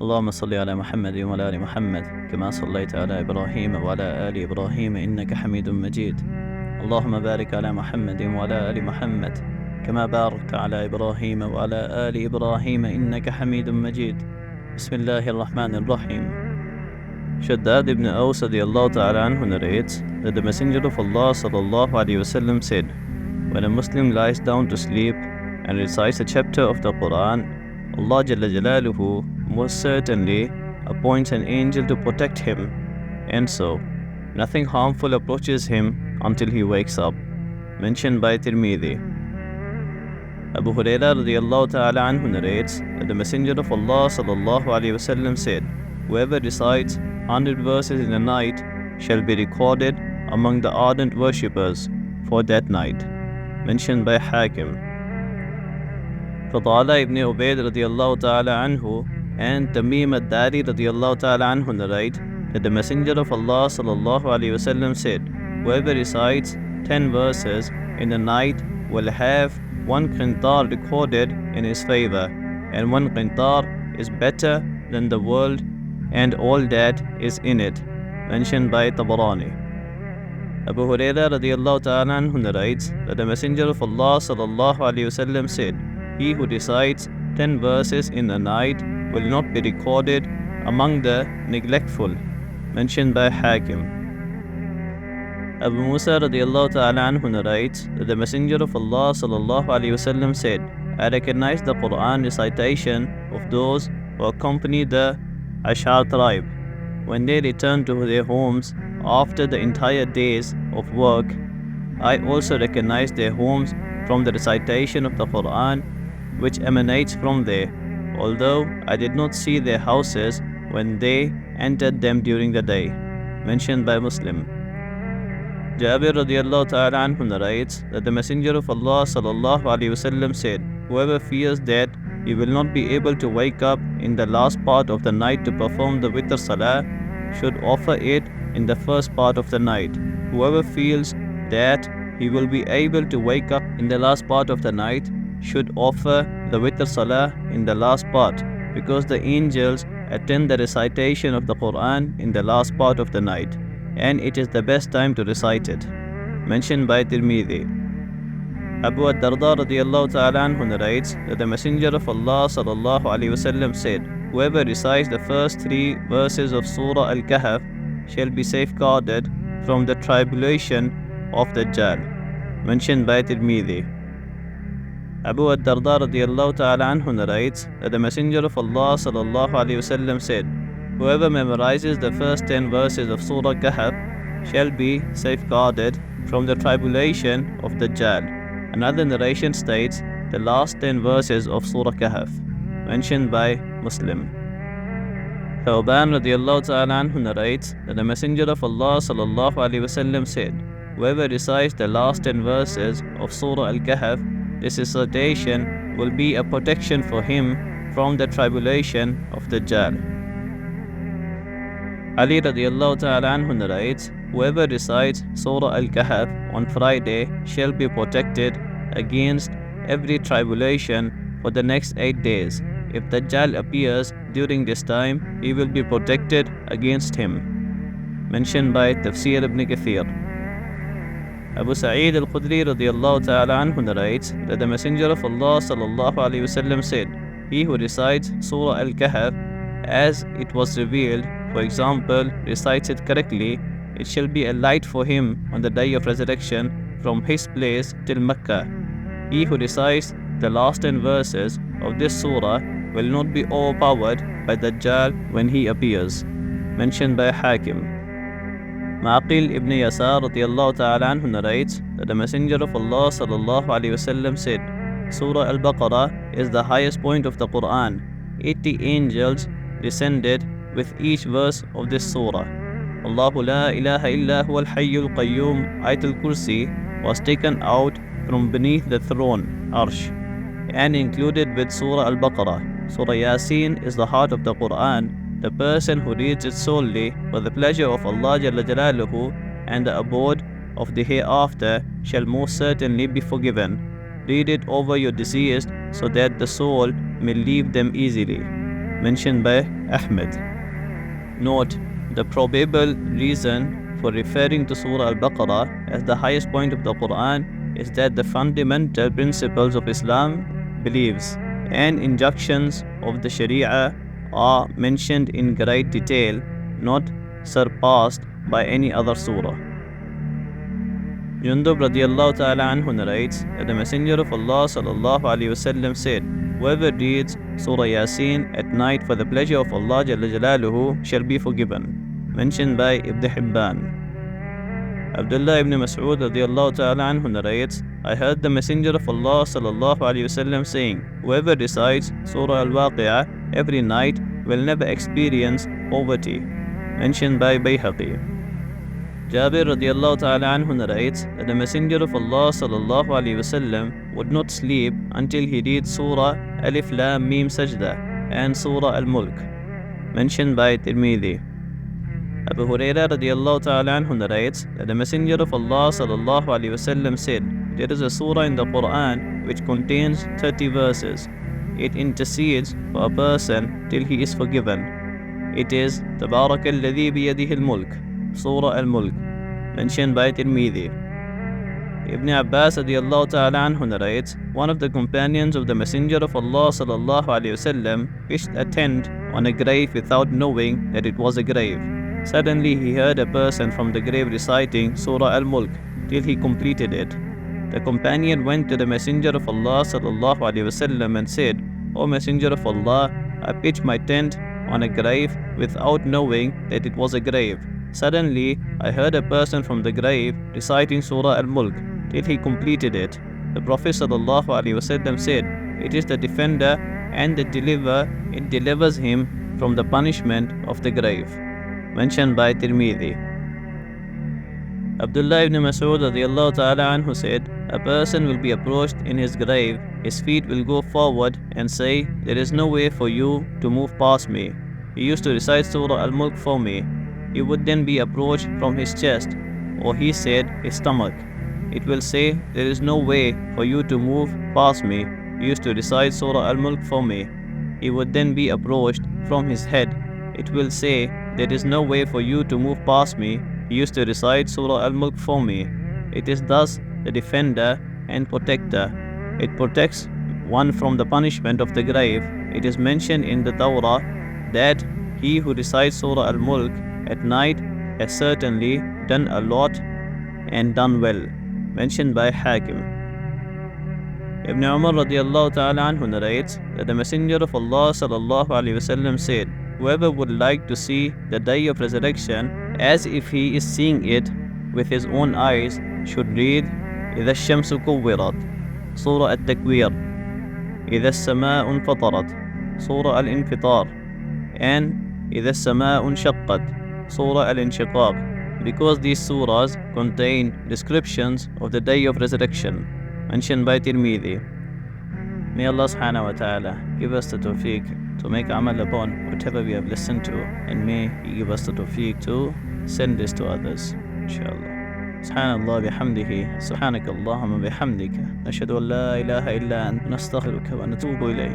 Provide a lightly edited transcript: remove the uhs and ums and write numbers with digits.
اللهم صل على محمد وعلى آل محمد كما صليت على إبراهيم وعلى آل إبراهيم إنك حميد مجيد. اللهم بارك على محمد وعلى آل محمد كما باركت على إبراهيم وعلى آل إبراهيم إنك حميد مجيد. بسم الله الرحمن الرحيم. Shaddad ibn Aws radiallahu ta'ala anhu narrates that the Messenger of Allah sallallahu alayhi wasallam said, when a Muslim lies down to sleep and recites a chapter of the Quran, Allah Jalla Jalaluhu most certainly appoints an angel to protect him, and so nothing harmful approaches him until he wakes up. Mentioned by Tirmidhi. Abu Hurairah radiallahu ta'ala anhu narrates that the Messenger of Allah sallallahu alayhi wasallam said, whoever recites 100 verses in a night shall be recorded among the ardent worshippers for that night. Mentioned by Hakim. Fadala ibn Ubayd radiallahu ta'ala anhu and Tamim ad-Dari radiallahu ta'ala anhu narrate that the Messenger of Allah sallallahu alayhi wasallam said, whoever recites 10 verses in the night will have 1 qintar recorded in his favor, and 1 qintar is better than the world and all that is in it. Mentioned by Tabarani. Abu Hurairah radiallahu ta'ala anhu narrates that the Messenger of Allah sallallahu alayhi wasallam said, he who recites 10 verses in the night will not be recorded among the neglectful. Mentioned by Hakim. Abu Musa radiallahu ta'ala anhu narrates that the Messenger of Allah sallallahu alayhi wasallam said, I recognize the Quran recitation of those who accompany the Ashar tribe when they return to their homes after the entire days of work. I also recognize their homes from the recitation of the Quran which emanates from there, although I did not see their houses when they entered them during the day. Mentioned by Muslim. Jabir radiallahu ta'ala anhu narrates that the Messenger of Allah sallallahu alayhi wasallam said, whoever fears that he will not be able to wake up in the last part of the night to perform the witr salah should offer it in the first part of the night. Whoever feels that he will be able to wake up in the last part of the night should offer the witr salah in the last part, because the angels attend the recitation of the Quran in the last part of the night, and it is the best time to recite it. Mentioned by Tirmidhi. Abu ad-Darda radiallahu ta'ala anhu narrates that the Messenger of Allah sallallahu alayhi wasallam said, whoever recites the first 3 verses of Surah Al-Kahf shall be safeguarded from the tribulation of Dajjal. Mentioned by Tirmidhi. Abu ad-Darda radiallahu ta'ala anhu narrates that the Messenger of Allah sallallahu alayhi wasallam said, whoever memorizes the first 10 verses of Surah Kahf shall be safeguarded from the tribulation of Dajjal. Another narration states the last 10 verses of Surah Kahf. Mentioned by Muslim. Thawban radiallahu ta'ala anhu narrates that the Messenger of Allah sallallahu alayhi wasallam said, whoever recites the last 10 verses of Surah Al-Kahf, this recitation will be a protection for him from the tribulation of Dajjal. Ali radiallahu ta'ala anhu narrates, whoever recites Surah Al-Kahf on Friday shall be protected against every tribulation for the next 8 days. If Dajjal appears during this time, he will be protected against him. Mentioned by Tafsir ibn Kathir. Abu Sa'id al-Khudri radiallahu ta'ala anhu narrates that the Messenger of Allah sallallahu alayhi wasallam said, he who recites Surah Al-Kahf as it was revealed, for example, recites it correctly, it shall be a light for him on the day of resurrection from his place till Mecca. He who recites the last 10 verses of this surah will not be overpowered by Dajjal when he appears. Mentioned by Hakim. Maqil ibn Yasar radiallahu ta'ala anhu narrates that the Messenger of Allah sallallahu alayhi wasallam said, Surah Al-Baqarah is the highest point of the Quran. 80 angels descended with each verse of this surah. Allahu la ilaha illa huwal hayyul qayyum. Ayatul Kursi was taken out from beneath the throne, Arsh, and included with Surah Al-Baqarah. Surah Yasin is the heart of the Quran. The person who reads it solely for the pleasure of Allah Jalla Jalaluhu and the abode of the hereafter shall most certainly be forgiven. Read it over your deceased so that the soul may leave them easily. mentioned by Ahmed. Note, the probable reason for referring to Surah Al-Baqarah as the highest point of the Quran is that the fundamental principles of Islam, beliefs, and injunctions of the Sharia are mentioned in great detail, not surpassed by any other surah. Jundub radiallahu ta'ala anhu narrates that the Messenger of Allah sallallahu alayhi wasallam said, "Whoever reads Surah Yasin at night for the pleasure of Allah Jalla Jalaluhu shall be forgiven." Mentioned by Ibn Hibban. Abdullah ibn Mas'ud radiallahu ta'ala anhu narrates, "I heard the Messenger of Allah sallallahu alayhi wasallam saying, whoever recites Surah Al-Waqi'ah every night will never experience poverty." Mentioned by Bayhaqi. Jabir radiallahu ta'ala anhu narrates that the Messenger of Allah sallallahu alayhi wasallam would not sleep until he reads Surah Alif Lam Mim Sajda and Surah Al-Mulk. Mentioned by Tirmidhi. Abu Hurairah radiallahu ta'ala anhu narrates that the Messenger of Allah sallallahu alayhi wasallam said, there is a surah in the Quran which contains 30 verses. It intercedes for a person till he is forgiven. It is Tabarakalladhi biyadihi al-mulk, Surah Al-Mulk. Mentioned by Tirmidhi. Ibn Abbas radiallahu ta'ala anhu narrates, one of the companions of the Messenger of Allah sallallahu alayhi wasallam pitched a tent on a grave without knowing that it was a grave. Suddenly he heard a person from the grave reciting Surah Al-Mulk till he completed it. The companion went to the Messenger of Allah sallallahu alayhi wasallam and said, "O Messenger of Allah, I pitched my tent on a grave without knowing that it was a grave. Suddenly I heard a person from the grave reciting Surah Al-Mulk till he completed it." The Prophet sallallahu alaihi wasallam said, "It is the defender and the deliverer, it delivers him from the punishment of the grave." Mentioned by Tirmidhi. Abdullah ibn Mas'ud radiallahu ta'ala anhu said, a person will be approached in his grave, his feet will go forward and say, "There is no way for you to move past me." He used to recite Surah Al-Mulk for me. He would then be approached from his chest, or he said his stomach. It will say, "There is no way for you to move past me." He used to recite Surah Al-Mulk for me. He would then be approached from his head. It will say, "There is no way for you to move past me." He used to recite Surah Al-Mulk for me. It is thus the defender and protector. It protects one from the punishment of the grave. It is mentioned in the Torah that he who recites Surah Al-Mulk at night has certainly done a lot and done well. Mentioned by Hakim. Ibn Umar radiallahu ta'ala anhu narrates that the Messenger of Allah sallallahu alayhi wasallam said, whoever would like to see the day of resurrection as if he is seeing it with his own eyes should read إِذَا الشَّمْسُ كُوِّرَتْ, Surah At-Takwir, إِذَا السَّمَاءُ انْفَطَرَتْ, Surah Al-Infitar, and إِذَا السَّمَاءُ انشَقَّتْ, Surah Al-Inshiqaq, because these surahs contain descriptions of the day of resurrection. Mentioned by Tirmidhi. May Allah subhanahu wa ta'ala give us the tawfiq to make amal upon whatever we have listened to, and may He give us the tawfiq to send this to others, inshallah. Subhanallah bihamdihi, subhanakallahumma bihamdika, nashhadu an la ilaha illa anta, nastaghfiruka wa natubu ilayh.